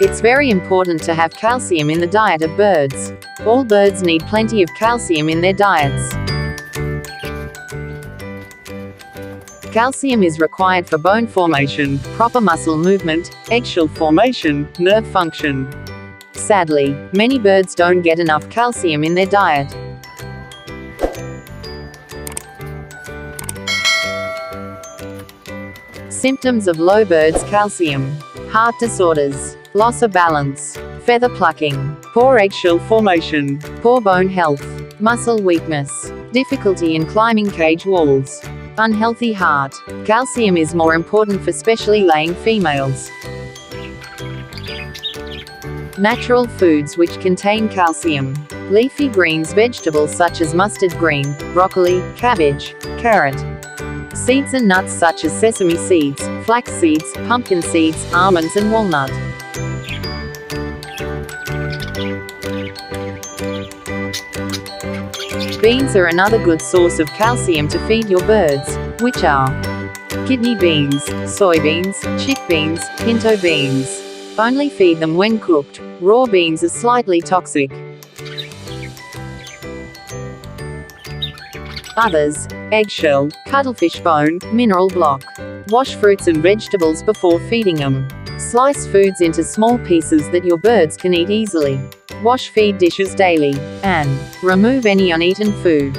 It's very important to have calcium in the diet of birds. All birds need plenty of calcium in their diets. Calcium is required for bone formation, proper muscle movement, eggshell formation, nerve function. Sadly, many birds don't get enough calcium in their diet. Symptoms of low birds' calcium: heart disorders, loss of balance, feather plucking, poor eggshell formation, poor bone health, muscle weakness, difficulty in climbing cage walls, unhealthy heart. Calcium is more important for specially laying females. Natural foods which contain calcium: leafy greens, vegetables such as mustard green, broccoli, cabbage, carrot. Seeds and nuts such as sesame seeds, flax seeds, pumpkin seeds, almonds and walnut. Beans are another good source of calcium to feed your birds, which are kidney beans, soybeans, chickpeas, pinto beans. Only feed them when cooked. Raw beans are slightly toxic. Others: eggshell, cuttlefish bone, mineral block. Wash fruits and vegetables before feeding them. Slice foods into small pieces that your birds can eat easily. Wash feed dishes daily, and remove any uneaten food.